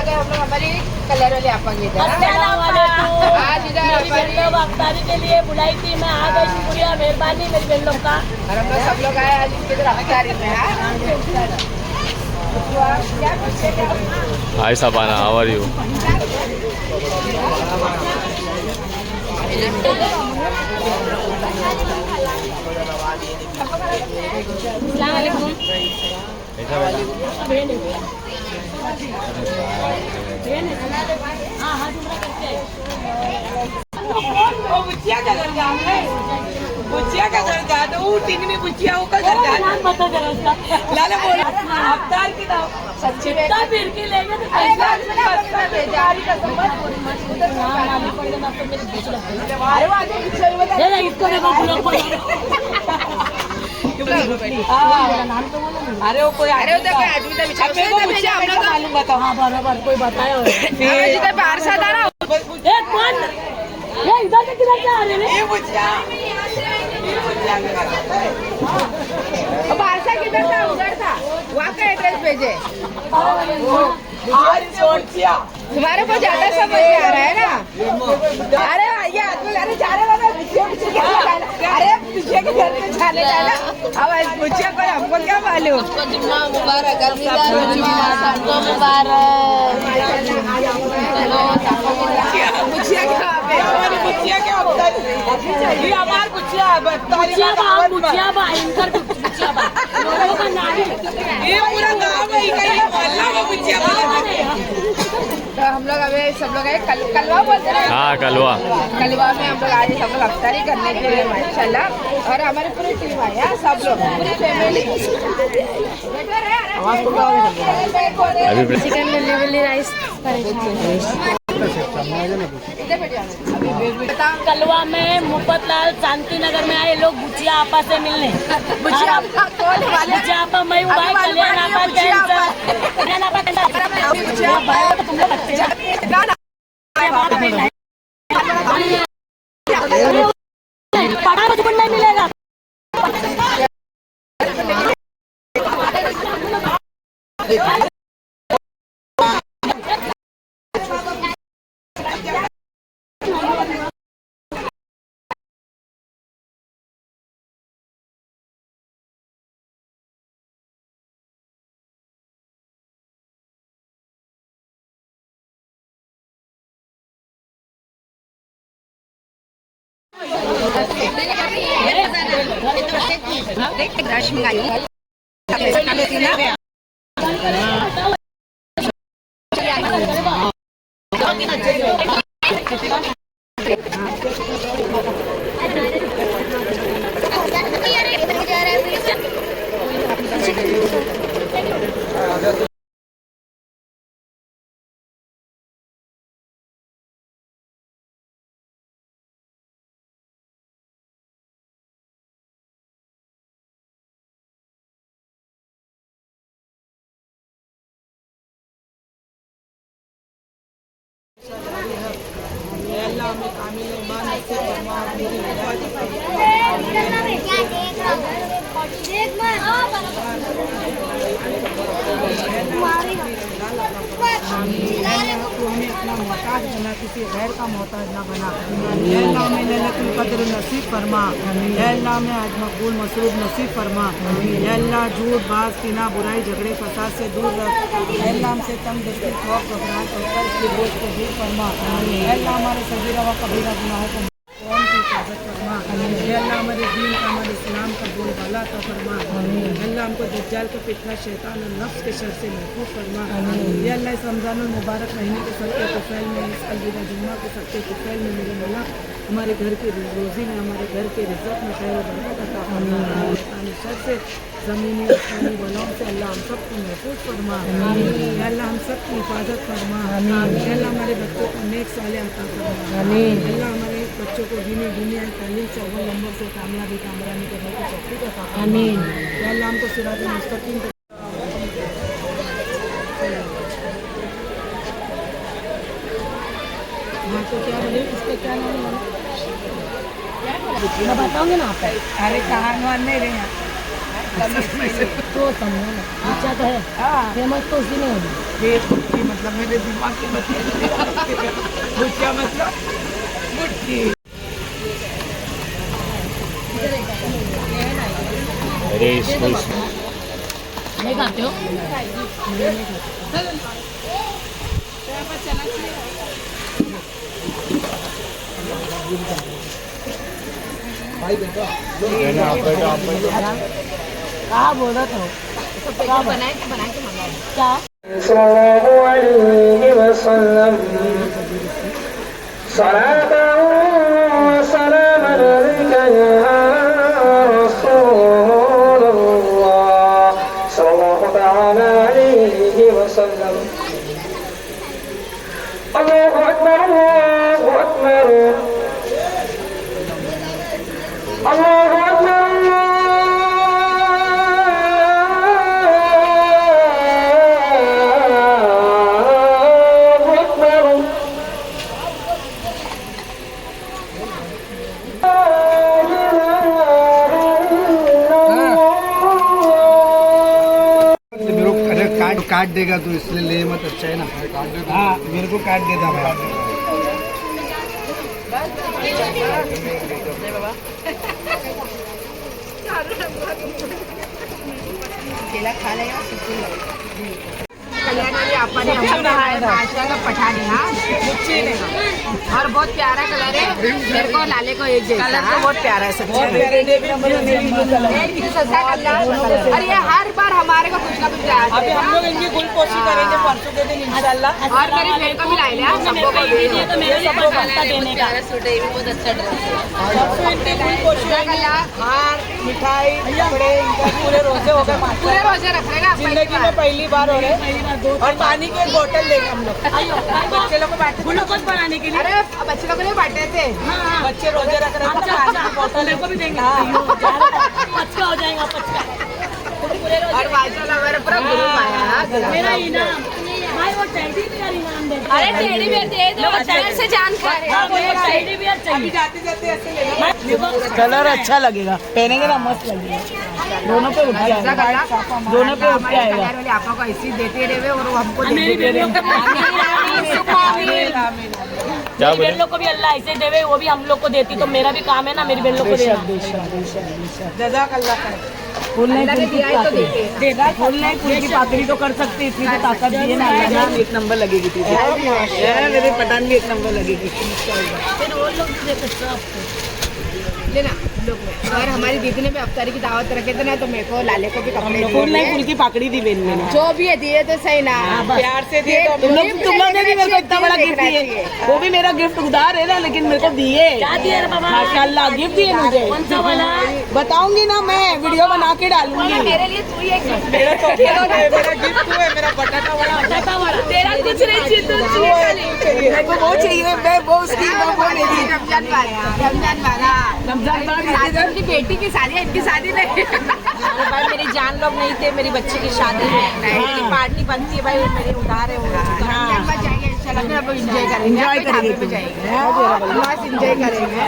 गए हम लोग हमारी कलर वाले आपा के इधर। आज इधर हमारी अफ्तारी के लिए बुलाई थी, मैं आ गई। शुक्रिया मेहरबानी मेरी बहन लोग का। और हम लोग सब लोग आए आज इनके इधर अफ्तारी में। हाय सबाना, हाउ आर यू? अस्सलाम वालेकुम। बुचिया का घर जा है, बुचिया का घर जा तो वो टिंगनी बुचिया वो का घर जा पता चला उसका। लाला बोल अफ्तार की ना सच्ची में इतना फिर के लेंगे तो अरे जारी का संबंध अरे वो आगे पीछे बता इसको देखो ब्लॉग पर। अरे वो कोई अरे उधर कोई आदमी था बिचारा उसने तो भेजा हम लोग मालूम बताओ। हाँ बराबर कोई बताया हो। जिधर बाहर से आता ना एक कौन ये इधर से किधर से आ रहे हैं? ये बुचिया बाहर से किधर था उधर था वहाँ का एड्रेस भेजे। तुम्हारे को ज्यादा समझ में आ रहा है ना। अरे ये आदमी अरे जा रहे बाबा पीछे पीछे अरे पीछे के घर पे जाने जाना। अब पूछिए पर हमको क्या मालूम। जुम्मा मुबारक सबको मुबारक। पूछिए क्या हमारी पूछिए क्या ये हमारी पूछिए पूछिया बा इनकर पूछिया बा लोगों का नाम है। ये पूरा गाँव में ही कहीं मोहल्ला में पूछिए। तो हम लोग अभी सब लोग आए कलवा बोलते हैं। हाँ कलवा। कलवा में हम लोग आज सब लोग अफ्तारी करने के लिए माशाल्लाह। और हमारी पूरी टीम आई है सब लोग पूरी फैमिली। चिकन लेवली राइस कलवा में मुफ्त लाल शांति नगर में आए लोग बुचिया आपा से मिलने। बुचिया आपा मैं हूँ भाई कल्याण आपा पढ़ा बचपन नहीं मिलेगा। हमें अपना मोहताज बना, किसी गैर का मोहताज ना बना। अल्लाह में लैलतुल कद्र नसीब फरमा। अल्लाह में आज मकबूल मसरूफ नसीब फरमा। अल्लाह झूठ बाज किना बुराई झगड़े फसाद से दूर रख। अल्लाह हमसे तंग दस्ती खौफ घबराहट और कर्ज के बोझ को दूर फरमा। अल्लाह हमारे सगीरा व कबीरा गुनाहों को कौम की हिफाजत फरमा। अल्लाह हमारे दीन का हमारे इस्लाम का बोलबाला का फरमा। अल्लाह हमको दज्जाल का फितना शैतान और नफ्स के शर से महफूज फरमा। या अल्लाह इस रमज़ान मुबारक महीने के सबके कुफैल में, इस अलविदा जुम्मा के सबके कुफैल में मेरे मौला हमारे घर की रोज़ी में, हमारे घर के रिज़्क़ में खैर व बरकत अता फरमा। शैतानी शर से, ज़मीनी आसमानी बलाओं से अल्लाह हम सबको महफूज फरमा। या अल्लाह हम सबकी हिफाजत फरमा। या अल्लाह हमारे बच्चों को नेक साले अता फरमा। अल्लाह हमारे बच्चों को दीनी दुनिया तालीम से अव्वल नंबर से कामयाबी कामरानी करने की तौफीक अता फरमा। या अल्लाह हमको सिरात मुस्तकीम तो क्या बोले इसका क्या नाम है? मैं बताऊंगी ना आप। अरे कहान नहीं रहे हैं तो समझो ना, अच्छा तो है फेमस तो उसी में होगी। बुच्ची मतलब मेरे दिमाग के बच्चे बुच्चिया मतलब बुच्ची। अरे इसको नहीं खाते हो? कहाँ बोला तो बनाए के मंगाओ क्या? सल्लल्लाहु अलैहि वसल्लम सलातन व सलामन अलैका या रसूलल्लाह सल्लल्लाहु तआला अलैहि वसल्लम। अल्लाहु अकबर अल्लाहु अकबर अल्लाहु अकबर। काट देगा तो इसलिए ले मत, अच्छा है ना। हाँ मेरे को काट देता भाई। केला खा लेगा कल्याण वाली आपा ने नाश्ता का पठा दिया और बहुत प्यारा कलर है। मेरे को लाले को एक जैसा कलर तो बहुत प्यारा है सच्ची सस्ता कलर। और ये हर बार हमारे को कुछ ना कुछ अभी हम लोग इनकी गुल पोशी करेंगे परसों के दिन इंशाल्लाह। और मेरी बहन को भी ला लिया सबको को ये तो मेरे लिए पक्का देने का। परसों इनकी गुल पोशी हार मिठाई कपड़े इनका पूरे रोजे हो गए। पूरे रोजे रख लेगा जिंदगी में पहली बार हो रहे। और पानी की एक बोतल देंगे हम लोग बच्चे लोग को बांटे ग्लूकोज बनाने के लिए। अरे बच्चे लोगों ने बांटे थे। बच्चे रोजे रख रहे हैं, पानी की बोतल को भी देंगे। पचका हो जाएगा पचका। और माशाल्लाह हमारे पूरा ग्रुप आया मेरा इनाम भाई वो टेडी बियर इनाम दे। अरे टेडी बियर दे दो अच्छे से जानकार है। टेडी बियर चाहिए। जाते जाते ऐसे लेना। कलर अच्छा लगेगा, पहनेंगे ना मस्त लगेगा। दोनों पे उठ के आएगा, दोनों पे उठ के आएगा। आपको को ऐसी देते रहे और हमको मेरी बेटियों क्या बोले? को भी अल्लाह ऐसे देवे, वो भी हम लोग को देती तो मेरा भी काम है ना मेरी बहनों को देना। जज़ाकल्लाह खैर। फूल नहीं फूल की पाकड़ी देगा, फूल नहीं फूल की पाकड़ी तो कर सकती, इतनी तो ताकत दी है ना अल्लाह ने। एक नंबर लगेगी तुझे, मेरे पठान भी एक नंबर लगेगी। फिर वो लोग भी देते सब लेना लोग में। अगर हमारी दीदी ने भी अफ्तारी की दावत रखे थे ना तो मेरे को लाले को भी कपड़े फूल नहीं फूल की पाकड़ी दी बहन ने। जो भी है दिए तो सही ना प्यार से दिए। तुम लोग ने भी मेरे को इतना बड़ा गिफ्ट दिए। वो भी मेरा गिफ्ट उधार है ना, लेकिन मेरे को दिए। क्या दिए रे बाबा? माशाल्लाह गिफ्ट दिए मुझे। कौन सा वाला? बताऊंगी ना, मैं वीडियो बना के डालूंगी। मेरे लिए तू ही एक मेरा तो मेरा गिफ्ट हुआ है, मेरा बटाटा वाला। तेरा कुछ नहीं चाहिए मेरे को वो चाहिए, मैं वो उसकी वो मेरी। रमजान वाला रमजान उनकी बेटी की शादी है, इनकी शादी नहीं। भाई मेरी जान लोग नहीं थे, मेरी बच्ची की शादी है, मेरी पार्टी बनती है भाई, मेरे उधार है वो। रमजान में जाएंगे इंशाल्लाह, फिर अब एंजॉय करेंगे। एंजॉय करेंगे, पे जाएंगे बस एंजॉय करेंगे।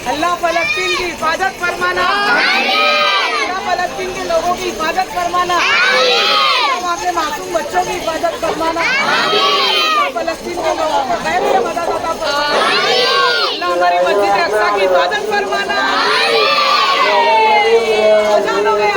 अल्लाह फलस्तीन की हिफाजत फरमाना, अल्लाह फलस्तीन के लोगों की हिफाजत फरमाना, वहाँ के मासूम बच्चों की हिफाजत फरमाना, अल्लाह फलस्तीन के लोगों को खैर मदद अता फरमाना, अल्लाह हमारी मस्जिद अक्सा की हिफाजत फरमाना। अजान हो गए,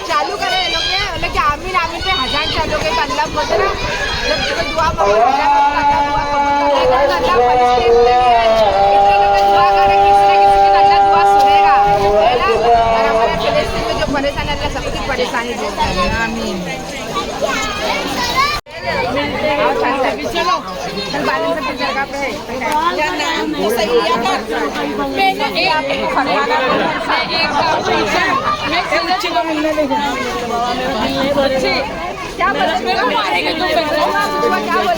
चालू करे लोग के आमीन आमीन पे हजान चालू के अल्लाह बोलते ना जब दुआ मांगो दुआ सुनेगा और हमारे फिलिस्तीन में जो परेशानी अल्लाह सबकी परेशानी दूर करे। आमीन। चलो चल बालू से जगह पे बच्चे को मिलने नहीं क्या बोल रहे मारेंगे तुम क्या बोल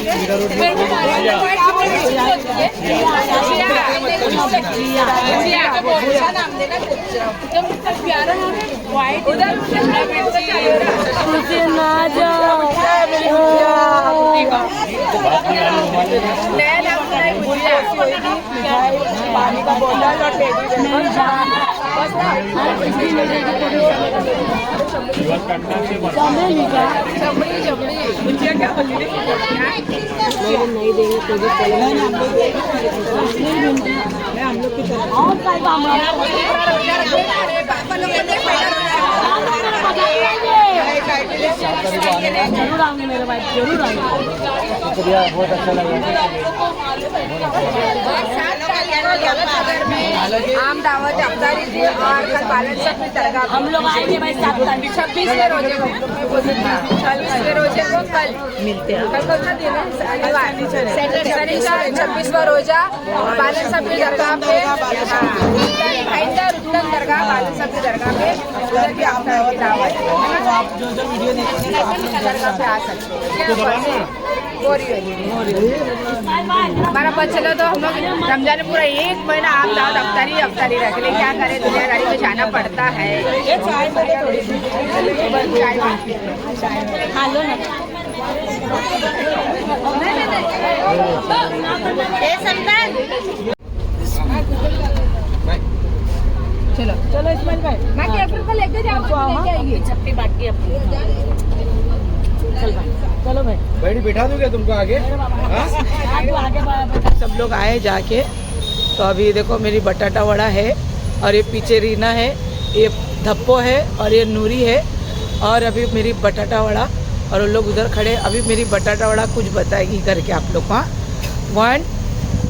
उसे ना जाओ पानी का बोतल और नहीं देंगे तो भी हम लोग की तरफ और जरूर आऊंगे मेरे भाई, जरूर आऊंगे। शुक्रिया, बहुत अच्छा लगा। आम दावत अफ्तारी थी और कल बालन सब दरगाह हम लोग आएंगे भाई 7 तारीख 26वें रोजे को 26वें रोजे को कल मिलते हैं। कल कौन सा दिन है? शनिवार 26वां रोजा बालन सब की दरगाह पे उत्तम दरगाह बालन सब की दरगाह पे उधर भी अफ्तार की दावत है। आप जो वीडियो देखते हैं दरगाह पे आ सकते हैं। हमारा बच्चे लोग तो हम लोग रमजान में पूरा 1 महीना आप दावत अफ्तारी रख ले। क्या करें, दुनियादारी में जाना पड़ता है। खा लो ना। चलो चलो इस्माइल भाई, मैं कैफर को लेके जाऊंगा, लेके आएगी। छप्पी बाकी अपनी। चल भाई, चलो भाई, बैठी बैठा दूंगा तुमको आगे। आगे सब लोग आए जाके। तो अभी देखो मेरी बटाटा वड़ा है और ये पीछे रीना है, ये धप्पो है और ये नूरी है और अभी मेरी बटाटा वड़ा और उन लोग उधर खड़े। अभी मेरी बटाटा वड़ा कुछ बताएगी करके आप लोग को। 1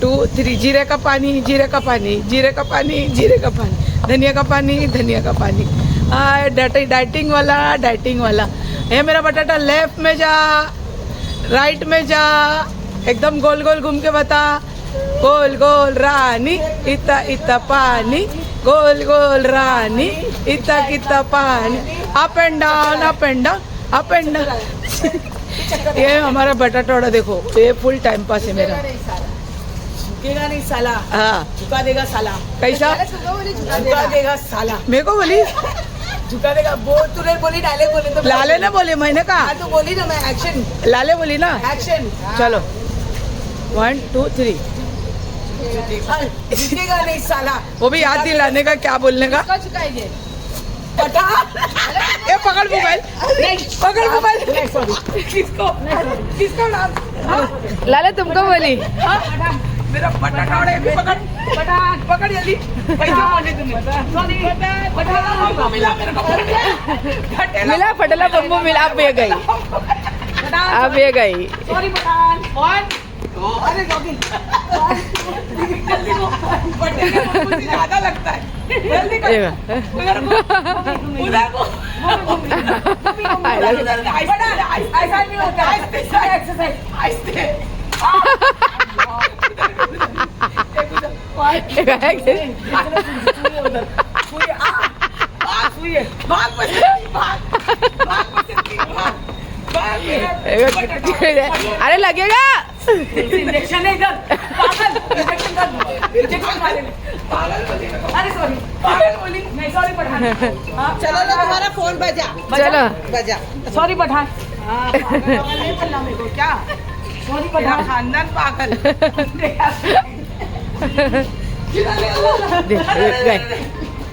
2 3 जीरे का पानी, जीरे का पानी, जीरे का पानी, जीरे का पानी, धनिया का पानी, धनिया का पानी। डाइटिंग वाला ये मेरा बटाटा। लेफ्ट में जा, राइट में जा, एकदम गोल गोल घूम के बता। गोल गोल रानी इतना इतना पानी, गोल गोल रानी इतना कितना पानी। Up and down, up and down, up and down. ये हमारा बटाटा वड़ा देखो, ये फुल टाइम पास है मेरा। झुकेगा नहीं साला, हाँ, झुका देगा साला, कैसा झुका देगा साला, मेरे को बोली झुका देगा। वो तूने बोली, डायलॉग बोले तो लाले ने बोली, मैंने कहा हाँ तो बोली ना मैं। एक्शन, लाले बोली ना। एक्शन। चलो 1 2 3। झुकेगा नहीं साला, वो भी याद दिलाने का, क्या बोलने का। बता। ये पकड़ मोबाइल, पकड़ मोबाइल। किसको किसको नाम? लाले तुमको बोली। मेरा बटाटा वड़ा भी पकड़, पकड़ जल्दी। कैसा बोले तुमने? मिला फटला बम्बू मिला। अब ये गई, अब ये गई। सॉरी पठान। 1 2 अरे जॉगिंग। ज्यादा लगता है, जल्दी कर। उधर को ऐसा नहीं होता, एक्सरसाइज। अरे लगेगा। इंजेक्शन है इधर, पागल। इंजेक्शन कर, इंजेक्शन मारेंगे। अरे सॉरी, पागल बोली नहीं। सॉरी पठान। चलो लो, तुम्हारा फोन बजा, चलो बजा। सॉरी पठान। नहीं बोलना मेरे को, क्या सॉरी पठान। खानदान पागल।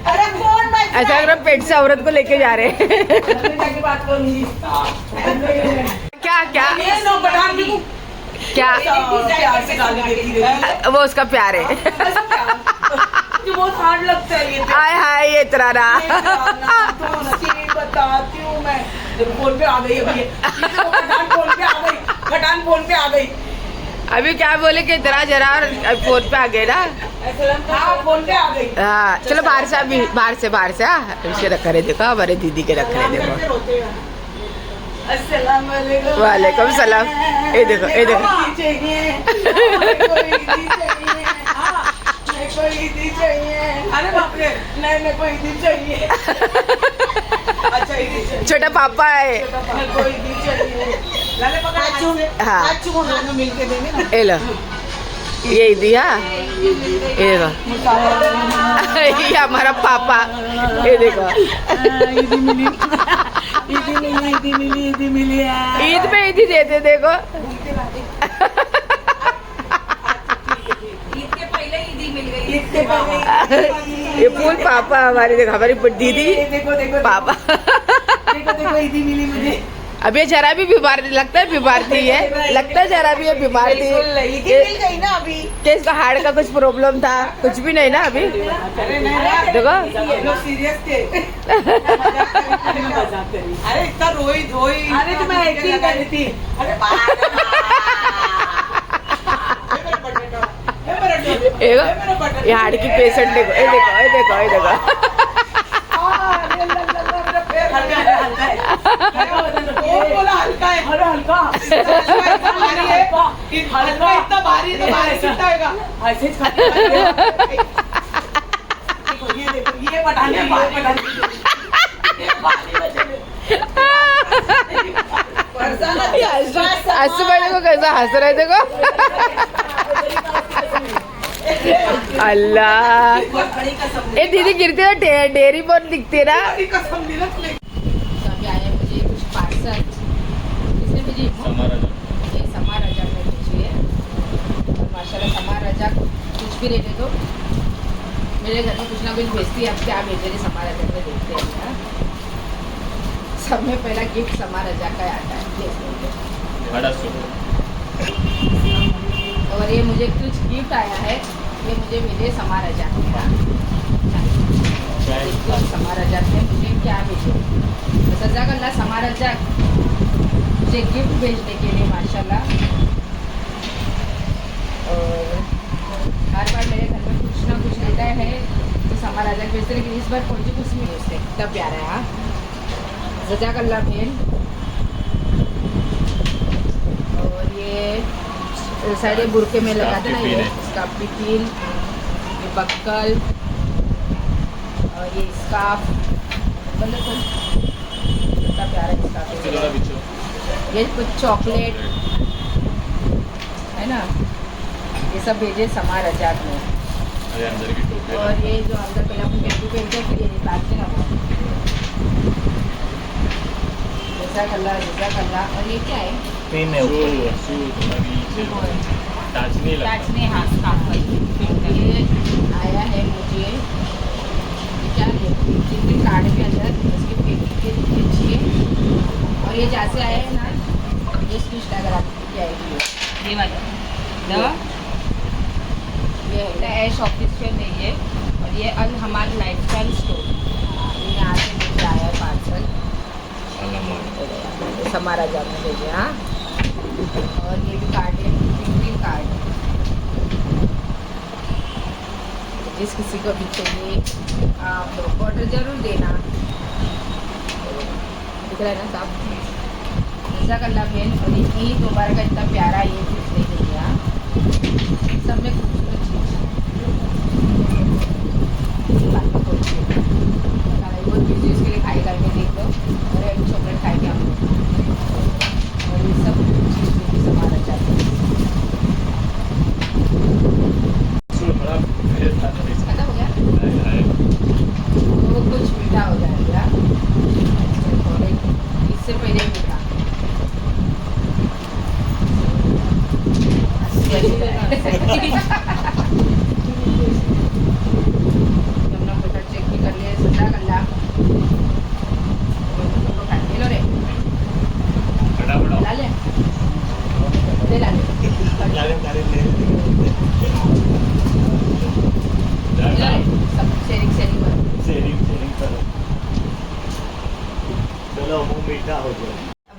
अरे फोन बजा। ऐसा लग रहा है पेट से औरत को लेके जा रहे हैं। जाके बात करूंगी। क्या क्या ये नो पठान की क्या प्यार से गाली देती रही। वो उसका प्यार है। तो बहुत हार्ड लगता है ये। हाय हाय ये तराना। तो नसीब बताती हूँ मैं। फोन पे आ गई अभी ये। खटान फोन पे आ गई, खटान फोन पे आ गई। अभी क्या बोले कि जरा जरा फोन पे आ गए ना। हाँ फोन पे आ गई। हाँ चलो बाहर से, अभी बाहर से इसके रख रहे देखो, हमारे दीदी के रख रहे देखो। अस्सलाम वालेकुम। वालेकुम सलाम। ये देखो, ये देखो। अरे बाप रे, नहीं मेरे को ईदी चाहिए। अच्छा छोटा पापा है हाँ मिलके देंगे ना ये लो ये ईदी हाँ ये देखो ये हमारा पापा ये देखो ईदी मिली ईद पे ईदी देते देखो ये फूल पापा हमारी देखो हमारी दीदी पापा देखो ईदी मिली मुझे अब ये जरा भी बीमार लगता है बीमार थी है लगता है जरा भी ये बीमार थी मिल गई ना अभी कि इसका हार्ट का कुछ प्रॉब्लम था कुछ भी नहीं ना अभी देखो सीरियस थे अरे इतना रोई धोई अरे तो मैं एक्टिंग कर रही थी अरे देखो ये हार्ट की पेशेंट देखो ये देखो ये देखो ये देखो हल्का है हल्का इतना भारी है तो भारी कितना होगा ऐसे ही खाते ये पठानी आसू भाई को कैसा हंस रहे देखो अल्लाह ये दीदी गिरती है डेयरी बहुत दिखती है ना अभी आया मुझे कुछ पार्सल किसने भेजी ये समा रजा में भेजी है माशाल्लाह समा रजा कुछ भी रहने दो मेरे घर में कुछ ना कुछ भेजती है अब क्या भेज रही समा रजा में देखते हैं हाँ? सब में पहला गिफ्ट समा रजा का आता है और ये मुझे कुछ गिफ्ट आया है ये मुझे मिले समा रजा का समा रजा ने मुझे क्या भेजे जज़ाकल्लाह समा रजा मुझे गिफ्ट भेजने के लिए माशाल्लाह और हर बार मेरे घर में कुछ ना कुछ रहता है तो समा रजा भेजते लेकिन इस बार मुझे कुछ नहीं भेजते तब प्यारा है हाँ जज़ाकल्लाह बहन और ये साइड बुरके में लगाते ना ये इसका पिकील ये बक्कल और ये स्कार्फ मतलब कितना प्यारा स्कार्फ ये कुछ चॉकलेट है ना ये सब भेजे समा रजाक में और ये जो अंदर पहले अपन टेंटू पहनते हैं फिर ये निकालते ना वो जज़ाकल्लाह और ये क्या है हाँ स्कार्फ ये आया है मुझे क्या जितने कार्ड के अंदर उसके पीछे और ये जैसे आया है ना ये स्टिच अगर आपकी आएगी ये वाला ये है ऐश ऑफिशियल नहीं है और ये अल हमारी लाइफस्टाइल स्टोर यहाँ से मुझे आया है पार्सल समा रजा में भेजे हाँ और ये भी कार्ड है ग्रीटिंग कार्ड जिस किसी को भी चाहिए आप लोग ऑर्डर जरूर देना दिख रहा है ना साहब जज़ाकल्लाह बहन और ये ईद मुबारक का इतना प्यारा ये चीज़ लेके दिया सब में खूबसूरत चीज़ बहुत बिजी उसके लिए खाई करके देख लो और एक चॉकलेट खाएंगे हम लोग और ये सब चीज़ समा रजा खत्म हो गया वो कुछ मीठा हो जाएगा इससे पहले मीठा अपना बेटा चेक भी कर लिए जज़ाकल्लाह लो रे ला ले ला ले सब शेयरिंग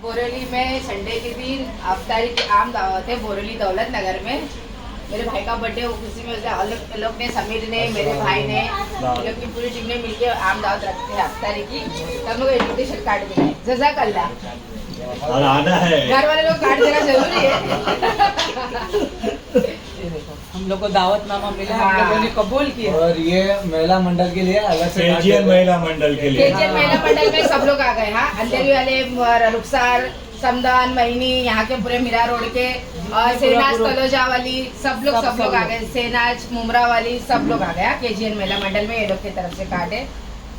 बोरेली में संडे के दिन अफ्तारी की आम दावत है बोरेली दौलत नगर में मेरे भाई का बर्थडे वो खुशी में लोग ने समीर ने मेरे भाई ने लोग की पूरी टीम ने मिलके आम दावत रखते हैं अफ्तारी की तब लोग इन्विटेशन कार्ड मिला है जज़ाकल्लाह और आना है घर वाले लोग कार्ड देना जरूरी है हम हम लोग को दावतनामा मिला, हम हाँ। लोगों ने कबूल किया। और ये महिला मंडल के लिए अलग से काट केजीएन देते हैं। महिला मंडल के लिए केजीएन महिला मंडल में सब लोग आ गए। हाँ, अंधेरी वाले, रुखसार, समदान, महीनी, यहाँ के पूरे मीरा रोड के, और सेनाज तलोजा वाली, सब लोग आ गए। सेनाज मुमरा वाली सब लोग आ गया केजीएन महिला मंडल में, ये लोग की तरफ से कार्ड है।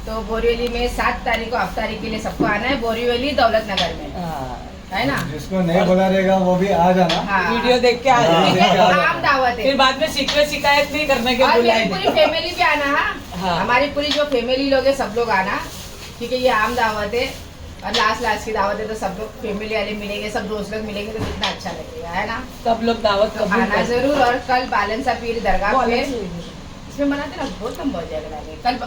तो बोरीवली में 7 तारीख को अफ्तारी के लिए सबको आना है, बोरीवली दौलत नगर में, हाँ। है ना? जिसको नहीं बोला रहेगा वो भी आ जाना। हाँ, वीडियो देख के आ हाँ। जाएंगे। ठीक है, आम दावत फिर है। बाद में शिकायत नहीं करने के और मेरी बुलाए पूरी फैमिली भी आना। हाँ, हाँ। हमारी पूरी जो फैमिली लोग है सब लोग आना, क्योंकि ये आम दावत है और लास्ट की दावत है, तो सब लोग फैमिली वाले मिलेंगे, सब दोस्त लोग मिलेंगे, तो कितना अच्छा लगेगा, है ना? सब लोग दावत तो कबूल आना करते हैं। जरूर। और कल बालन सा पीर दरगाह वो पे अलग से लेंगे। इसमें मनाते ना, बहुत कम बहुत जाएगा कल।